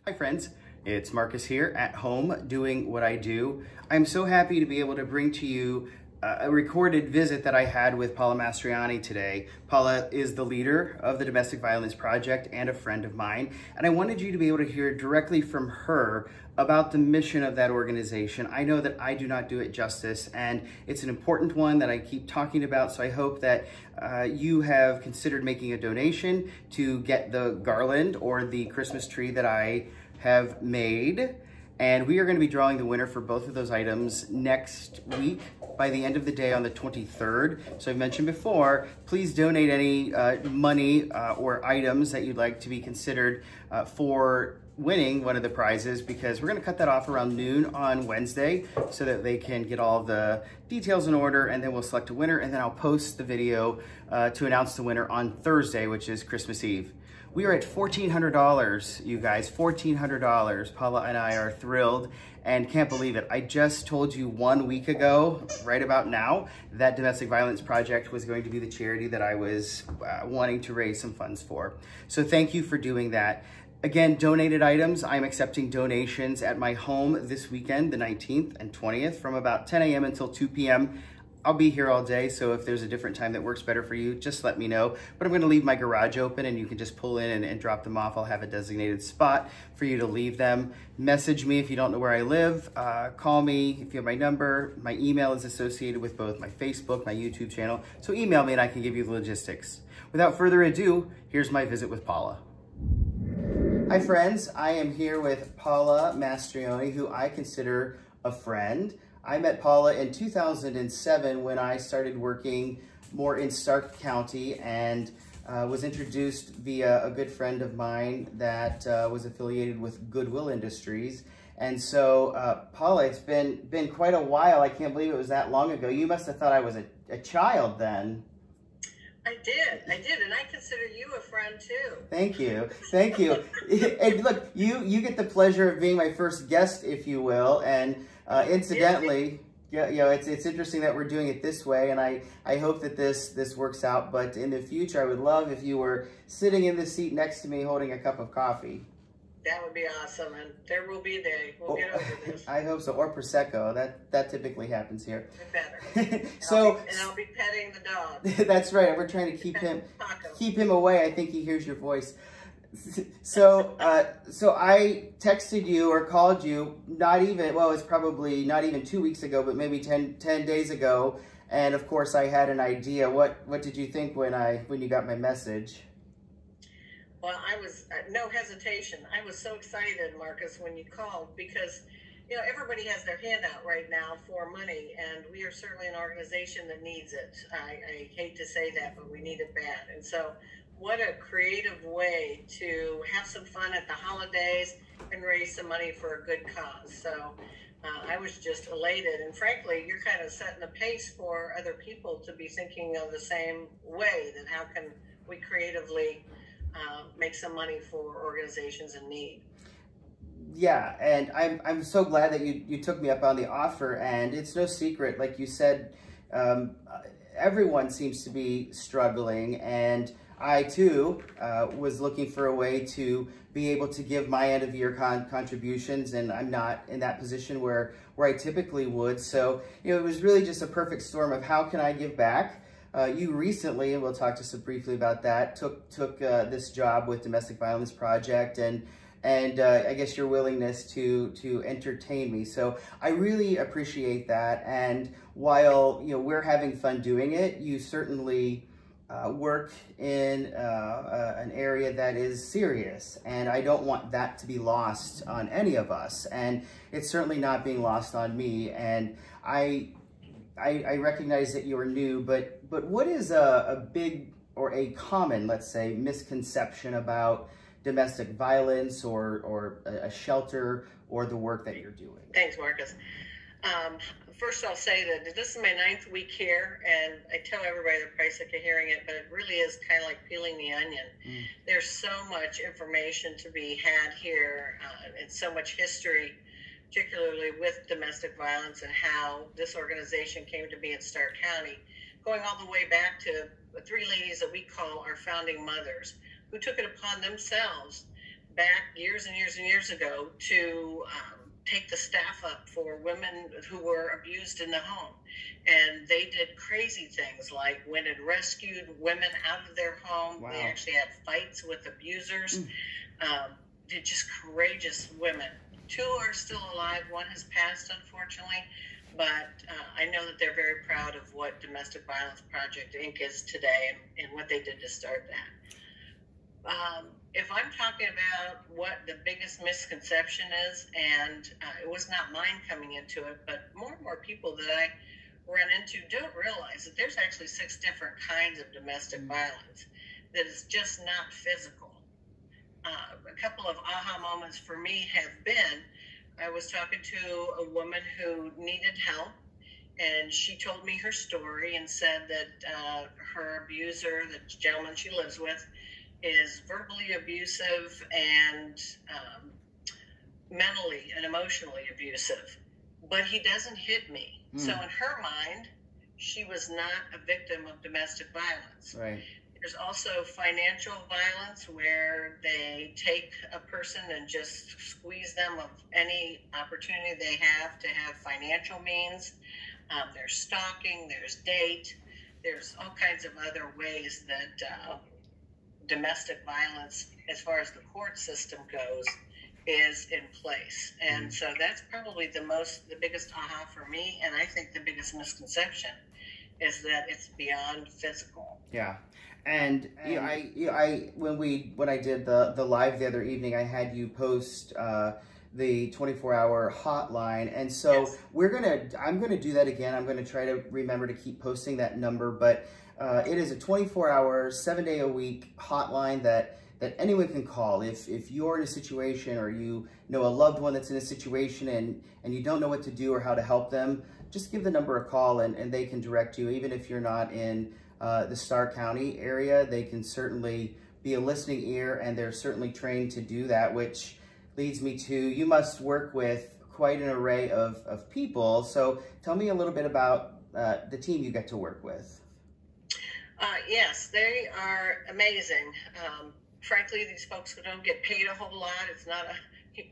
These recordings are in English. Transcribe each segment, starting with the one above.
Hi friends, it's Marcus here at home doing what I do. I'm so happy to be able to bring to you a recorded visit that I had with Paula Mastroianni today. Paula is the leader of the Domestic Violence Project and a friend of mine, and I wanted you to be able to hear directly from her about the mission of that organization. I know that I do not do it justice, and it's an important one that I keep talking about, so I hope that you have considered making a donation to get the garland or the Christmas tree that I have made. And we are going to be drawing the winner for both of those items next week by the end of the day on the 23rd. So I mentioned before, please donate any money or items that you'd like to be considered for winning one of the prizes, because we're going to cut that off around noon on Wednesday so that they can get all the details in order, and then we'll select a winner, and then I'll post the video to announce the winner on Thursday, which is Christmas Eve. We are at $1,400, you guys, $1,400. Paula and I are thrilled and can't believe it. I just told you 1 week ago, right about now, that Domestic Violence Project was going to be the charity that I was wanting to raise some funds for. So thank you for doing that. Again, donated items, I'm accepting donations at my home this weekend, the 19th and 20th, from about 10 a.m. until 2 p.m. I'll be here all day, so if there's a different time that works better for you, just let me know. But I'm gonna leave my garage open and you can just pull in and drop them off. I'll have a designated spot for you to leave them. Message me if you don't know where I live. Call me if you have my number. My email is associated with both my Facebook, my YouTube channel. So email me and I can give you the logistics. Without further ado, here's my visit with Paula. Hi friends, I am here with Paula Mastroianni, who I consider a friend. I met Paula in 2007 when I started working more in Stark County, and was introduced via a good friend of mine that was affiliated with Goodwill Industries. And so, Paula, it's been quite a while. I can't believe it was that long ago. You must have thought I was a child then. I did, and I consider you a friend too. Thank you, thank you. And look, you get the pleasure of being my first guest, if you will, and incidentally, yeah, you know, it's interesting that we're doing it this way, and I hope that this works out. But in the future, I would love if you were sitting in the seat next to me holding a cup of coffee. That would be awesome, and there will be a day. We'll get over this. I hope so, or Prosecco. That typically happens here. Better. So, I'll be petting the dog. That's right. We're trying to keep him away. I think he hears your voice. So I texted you or called you it's probably not even 2 weeks ago, but maybe 10 days ago. And of course I had an idea. What did you think when you got my message? Well, I was, no hesitation. I was so excited, Marcus, when you called, because, you know, everybody has their hand out right now for money, and we are certainly an organization that needs it. I hate to say that, but we need it bad. And so what a creative way to have some fun at the holidays and raise some money for a good cause. So I was just elated. And frankly, you're kind of setting the pace for other people to be thinking of the same way, that how can we creatively make some money for organizations in need. Yeah, and I'm so glad that you took me up on the offer. And it's no secret, like you said, everyone seems to be struggling, and I too was looking for a way to be able to give my end of year contributions, and I'm not in that position where I typically would. So, you know, it was really just a perfect storm of how can I give back. You recently, and we'll talk just briefly about that, took this job with Domestic Violence Project, and I guess your willingness to entertain me. So I really appreciate that. And while, you know, we're having fun doing it, you certainly work in an area that is serious, and I don't want that to be lost on any of us, and it's certainly not being lost on me. And I recognize that you're new, but what is a big or a common, let's say, misconception about domestic violence or a shelter or the work that you're doing? Thanks, Marcus. First, I'll say that this is my 9th week here, and I tell everybody they're probably sick of hearing it, but it really is kind of like peeling the onion. There's so much information to be had here, and so much history, particularly with domestic violence and how this organization came to be in Stark County, going all the way back to the 3 ladies that we call our founding mothers, who took it upon themselves back years and years and years ago to take the staff up for women who were abused in the home. And they did crazy things like went and rescued women out of their home. Wow. They actually had fights with abusers. They're just courageous women. 2 are still alive. 1 has passed, unfortunately. But I know that they're very proud of what Domestic Violence Project Inc. is today and what they did to start that. If I'm talking about what the biggest misconception is, and it was not mine coming into it, but more and more people that I run into don't realize that there's actually 6 different kinds of domestic violence, that is just not physical. A couple of aha moments for me have been, I was talking to a woman who needed help, and she told me her story and said that her abuser, the gentleman she lives with, is verbally abusive and mentally and emotionally abusive, but he doesn't hit me. So in her mind, she was not a victim of domestic violence. Right. There's also financial violence, where they take a person and just squeeze them of any opportunity they have to have financial means. There's stalking, there's date, there's all kinds of other ways that domestic violence, as far as the court system goes, is in place. And so that's probably the biggest aha for me, and I think the biggest misconception is that it's beyond physical. Yeah. And when I did the live the other evening, I had you post the 24-hour hotline, and so Yes. I'm gonna do that again. I'm gonna try to remember to keep posting that number, but it is a 24-hour, 7-day-a-week hotline that anyone can call if you're in a situation, or you know a loved one that's in a situation and you don't know what to do or how to help them. Just give the number a call and they can direct you. Even if you're not in the Starr County area, they can certainly be a listening ear, and they're certainly trained to do that, which leads me to, you must work with quite an array of people. So tell me a little bit about the team you get to work with. Yes, they are amazing. Frankly, these folks don't get paid a whole lot. It's not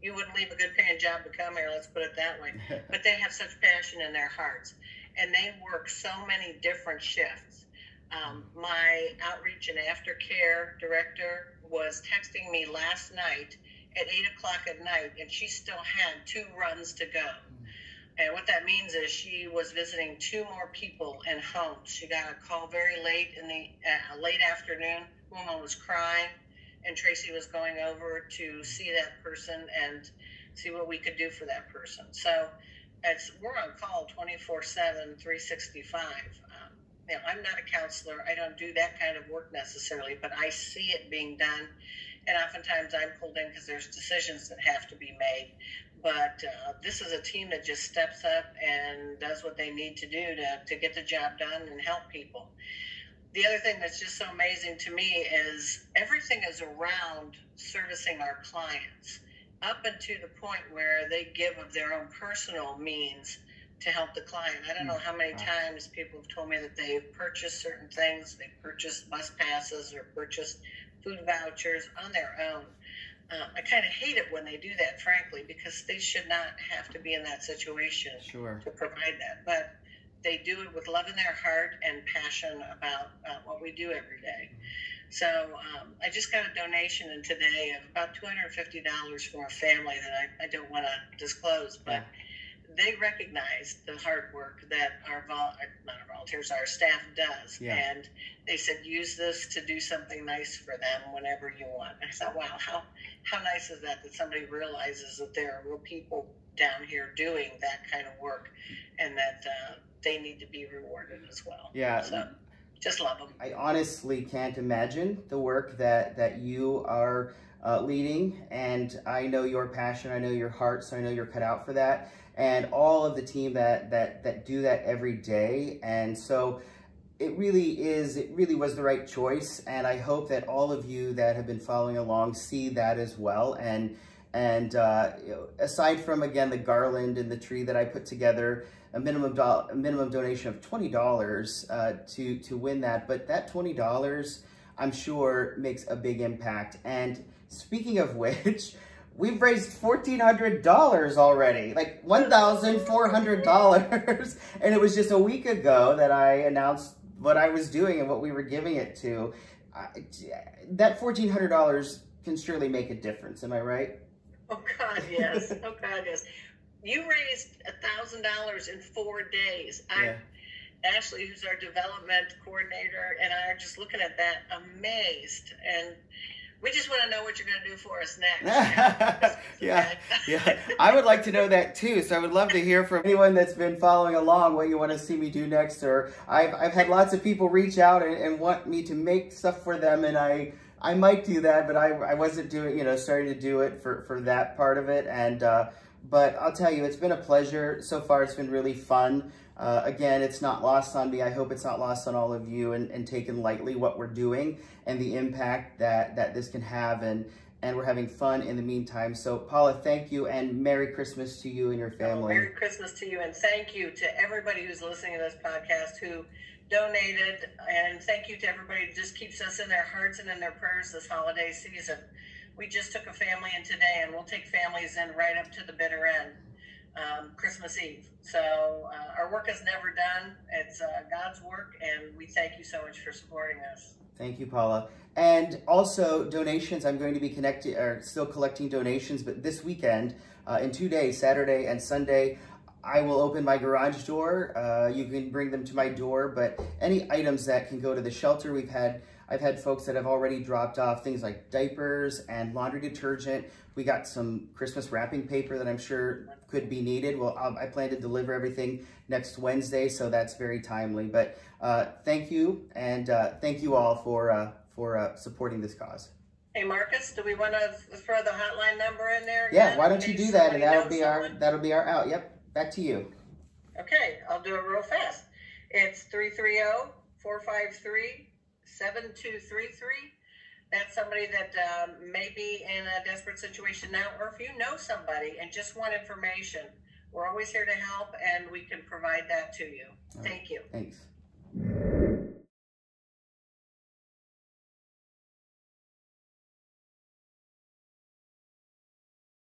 you wouldn't leave a good paying job to come here, let's put it that way. But they have such passion in their hearts, and they work so many different shifts. My outreach and aftercare director was texting me last night at 8 o'clock at night, and she still had 2 runs to go. And what that means is she was visiting 2 more people in homes. She got a call very late in the late afternoon. Woman was crying, and Tracy was going over to see that person and see what we could do for that person. So we're on call 24/7, 365. I'm not a counselor. I don't do that kind of work necessarily, but I see it being done. And oftentimes I'm pulled in because there's decisions that have to be made. But this is a team that just steps up and does what they need to do to get the job done and help people. The other thing that's just so amazing to me is everything is around servicing our clients, up until the point where they give of their own personal means to help the client. I don't know how many times people have told me that they've purchased certain things, they've purchased bus passes or purchased food vouchers on their own. I kind of hate it when they do that, frankly, because they should not have to be in that situation to provide that. But they do it with love in their heart and passion about what we do every day. So I just got a donation in today of about $250 from a family that I don't want to disclose, but they recognize the hard work that our staff does. And they said, use this to do something nice for them whenever you want. I thought, wow, how nice is that somebody realizes that there are real people down here doing that kind of work, and that they need to be rewarded as well. Yeah. So just love them. I honestly can't imagine the work that you are leading, and I know your passion, I know your heart, so I know you're cut out for that, and all of the team that do that every day. And so it really was the right choice, and I hope that all of you that have been following along see that as well. And aside from, again, the garland and the tree that I put together, a minimum donation of $20 to win that, but that $20, I'm sure makes a big impact. And speaking of which, we've raised $1,400 already, like $1,400. And it was just a week ago that I announced what I was doing and what we were giving it to. That $1,400 can surely make a difference. Am I right? Oh God, yes. Oh God, yes. You raised $1,000 in 4 days. Yeah. Ashley, who's our development coordinator, and I are just looking at that amazed. And we just want to know what you're going to do for us next. Yeah. I would like to know that too. So I would love to hear from anyone that's been following along what you want to see me do next. Or I've had lots of people reach out and want me to make stuff for them, and I might do that, but I wasn't doing, starting to do it for that part of it. And but I'll tell you, it's been a pleasure so far. It's been really fun. Again, it's not lost on me. I hope it's not lost on all of you, and taken lightly what we're doing and the impact that this can have, and we're having fun in the meantime. So Paula, thank you, and Merry Christmas to you and your family. Merry Christmas to you, and thank you to everybody who's listening to this podcast who donated, and thank you to everybody who just keeps us in their hearts and in their prayers this holiday season. We just took a family in today, and we'll take families in right up to the bitter end. Christmas Eve. So our work is never done. It's God's work, and we thank you so much for supporting us. Thank you, Paula. And also donations. I'm going to be still collecting donations, but this weekend, in 2 days, Saturday and Sunday, I will open my garage door. You can bring them to my door, but any items that can go to the shelter, I've had folks that have already dropped off things like diapers and laundry detergent. We got some Christmas wrapping paper that I'm sure could be needed. Well, I plan to deliver everything next Wednesday, so that's very timely. But thank you, and thank you all for supporting this cause. Hey Marcus, do we want to throw the hotline number in there again? Yeah, why don't you do that, and that'll be our out. Yep, back to you. Okay, I'll do it real fast. It's 330-453-7233. That's somebody that may be in a desperate situation now, or if you know somebody and just want information, we're always here to help, and we can provide that to you. Thank you. Thanks.